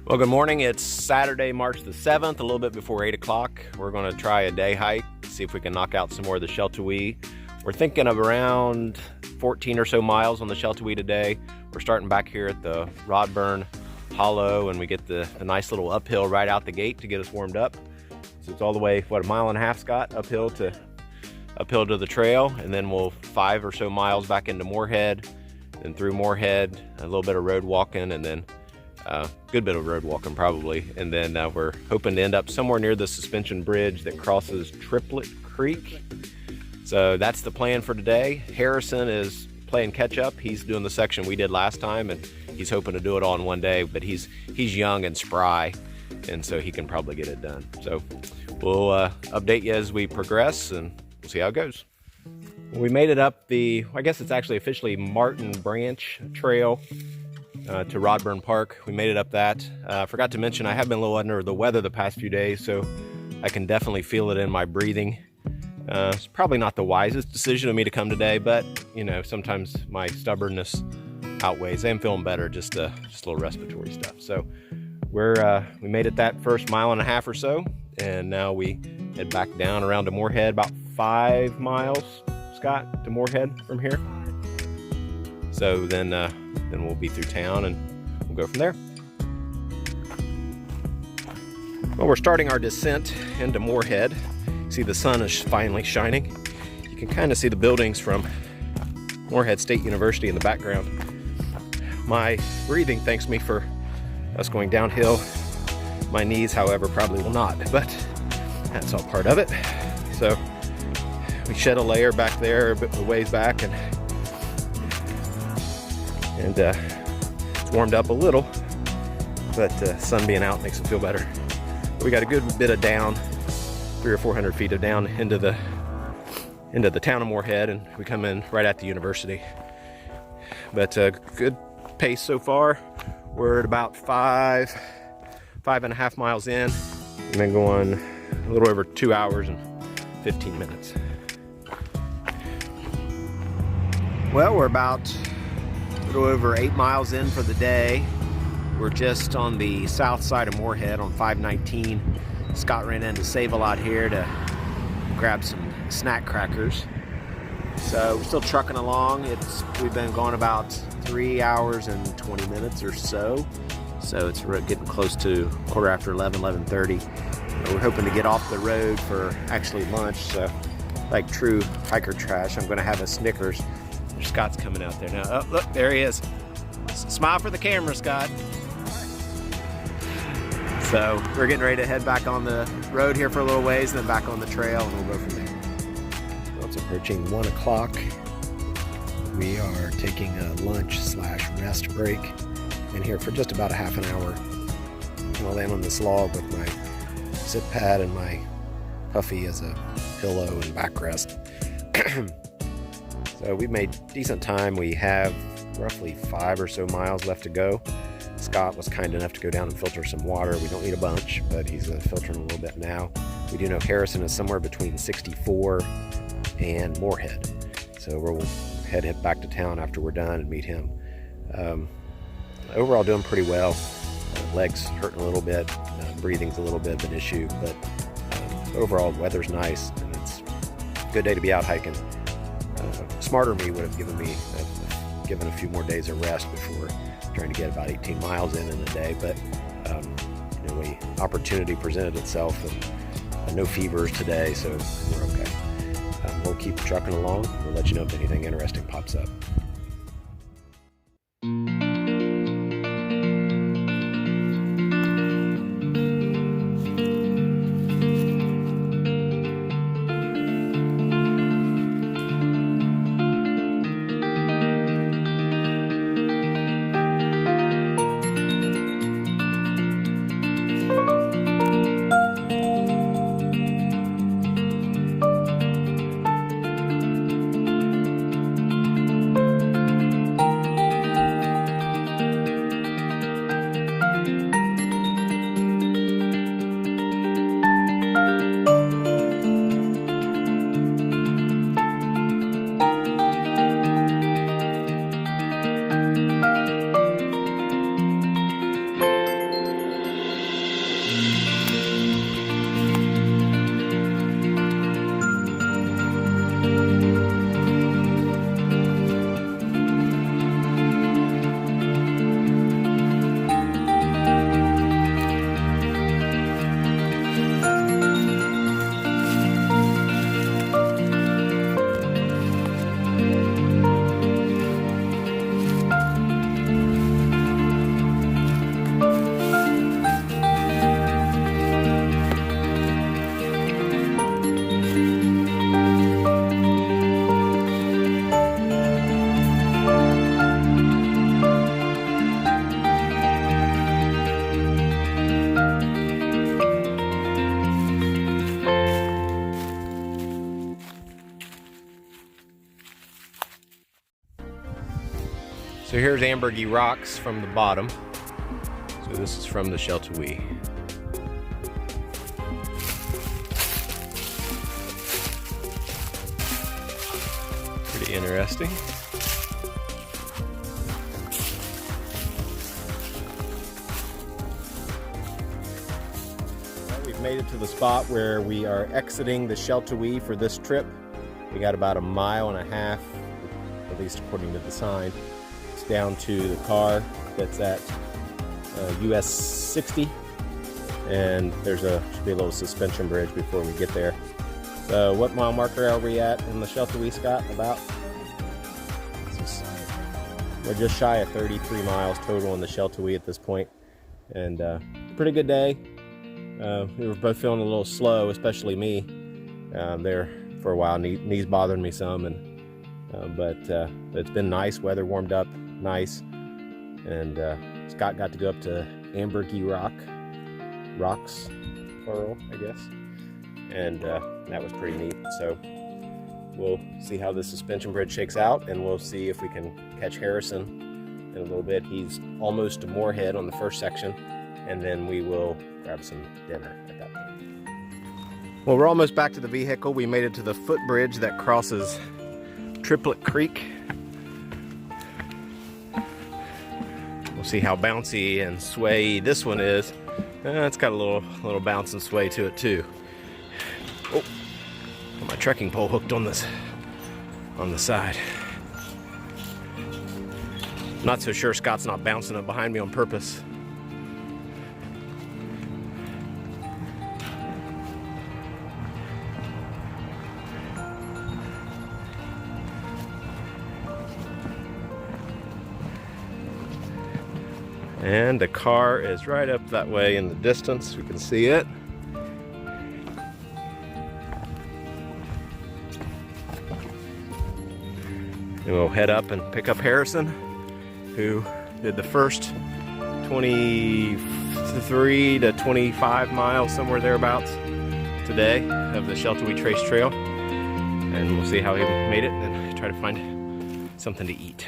Well, good morning. It's Saturday, March the 7th, a little bit before 8 o'clock. We're going to try a day hike, see if we can knock out some more of the Sheltowee. We're thinking of around 14 or so miles on the Sheltowee today. We're starting back here at the Rodburn Hollow, and we get the nice little uphill right out the gate to get us warmed up. So it's all the way, what, a mile and a half, Scott, uphill to the trail, and then we'll 5 or so miles back into Morehead, then through Morehead, a little bit of road walking, and then good bit of road walking probably, and then we're hoping to end up somewhere near the suspension bridge that crosses Triplett Creek. So that's the plan for today. Harrison is playing catch up. He's doing the section we did last time, and he's hoping to do it all in one day, but he's young and spry, and so he can probably get it done. So we'll update you as we progress, and we'll see how it goes. We made it up I guess it's actually officially Martin Branch Trail to Rodburn Park. We made it up that. I forgot to mention I have been a little under the weather the past few days, so I can definitely feel it in my breathing. It's probably not the wisest decision of me to come today, but you know, sometimes my stubbornness outweighs. I am feeling better, just a little respiratory stuff. So we made it that first mile and a half or so, and now we head back down around to Morehead, about 5 miles, Scott, to Morehead from here. So then we'll be through town and we'll go from there. Well, we're starting our descent into Morehead. See, the sun is finally shining. You can kind of see the buildings from Morehead State University in the background. My breathing thanks me for us going downhill. My knees, however, probably will not, but that's all part of it. So we shed a layer back there, a bit a ways back, and it's warmed up a little, but sun being out makes it feel better. We got a good bit of down, 300 or 400 feet of down into the town of Morehead, and we come in right at the university. But good pace so far. We're at about 5.5 miles in, and then going a little over 2 hours and 15 minutes. Well, we're about a little over 8 miles in for the day. We're just on the south side of Morehead on 519. Scott ran into Save-A-Lot here to grab some snack crackers. So we're still trucking along. We've been going about 3 hours and 20 minutes or so. So it's getting close to 11:30, 11:30. We're hoping to get off the road for actually lunch. So like true hiker trash, I'm gonna have a Snickers. Scott's coming out there now. Oh, look, there he is. Smile for the camera, Scott. So we're getting ready to head back on the road here for a little ways, and then back on the trail, and we'll go from there. Well, it's approaching 1 o'clock. We are taking a lunch/rest break in here for just about a half an hour. I'll land on this log with my sit pad and my puffy as a pillow and backrest. So we've made decent time. We have roughly 5 or so miles left to go. Scott was kind enough to go down and filter some water. We don't need a bunch, but he's filtering a little bit now. We do know Harrison is somewhere between 64 and Morehead. So we'll head back to town after we're done and meet him. Overall doing pretty well. Legs hurting a little bit. Breathing's a little bit of an issue, but overall weather's nice, and it's a good day to be out hiking. Smarter me would have given a few more days of rest before trying to get about 18 miles in a day, but opportunity presented itself, and no fevers today, so we're okay. We'll keep trucking along. We'll let you know if anything interesting pops up. So here's Amburgy Rocks from the bottom. So this is from the Sheltowee. Pretty interesting. We've made it to the spot where we are exiting the Sheltowee for this trip. We got about 1.5 miles, at least according to the sign. It's down to the car that's at US 60, and there's should be a little suspension bridge before we get there. So what mile marker are we at in the Sheltowee, Scott? About? We're just shy of 33 miles total in the Sheltowee at this point, and pretty good day. We were both feeling a little slow, especially me. There for a while, knees bothering me some, and but it's been nice. Weather warmed up nice, and Scott got to go up to Amburgy Rocks, plural, I guess, and that was pretty neat. So we'll see how the suspension bridge shakes out, and we'll see if we can catch Harrison in a little bit. He's almost to Morehead on the first section, and then we will grab some dinner at that point. Well, we're almost back to the vehicle. We made it to the footbridge that crosses Triplett Creek. We'll see how bouncy and sway this one is. It's got a little bounce and sway to it too. Oh, got my trekking pole hooked on this on the side. Not so sure Scott's not bouncing up behind me on purpose. And the car is right up that way in the distance. We can see it. And we'll head up and pick up Harrison, who did the first 23 to 25 miles, somewhere thereabouts, today of the Sheltowee Trace Trail. And we'll see how he made it and try to find something to eat.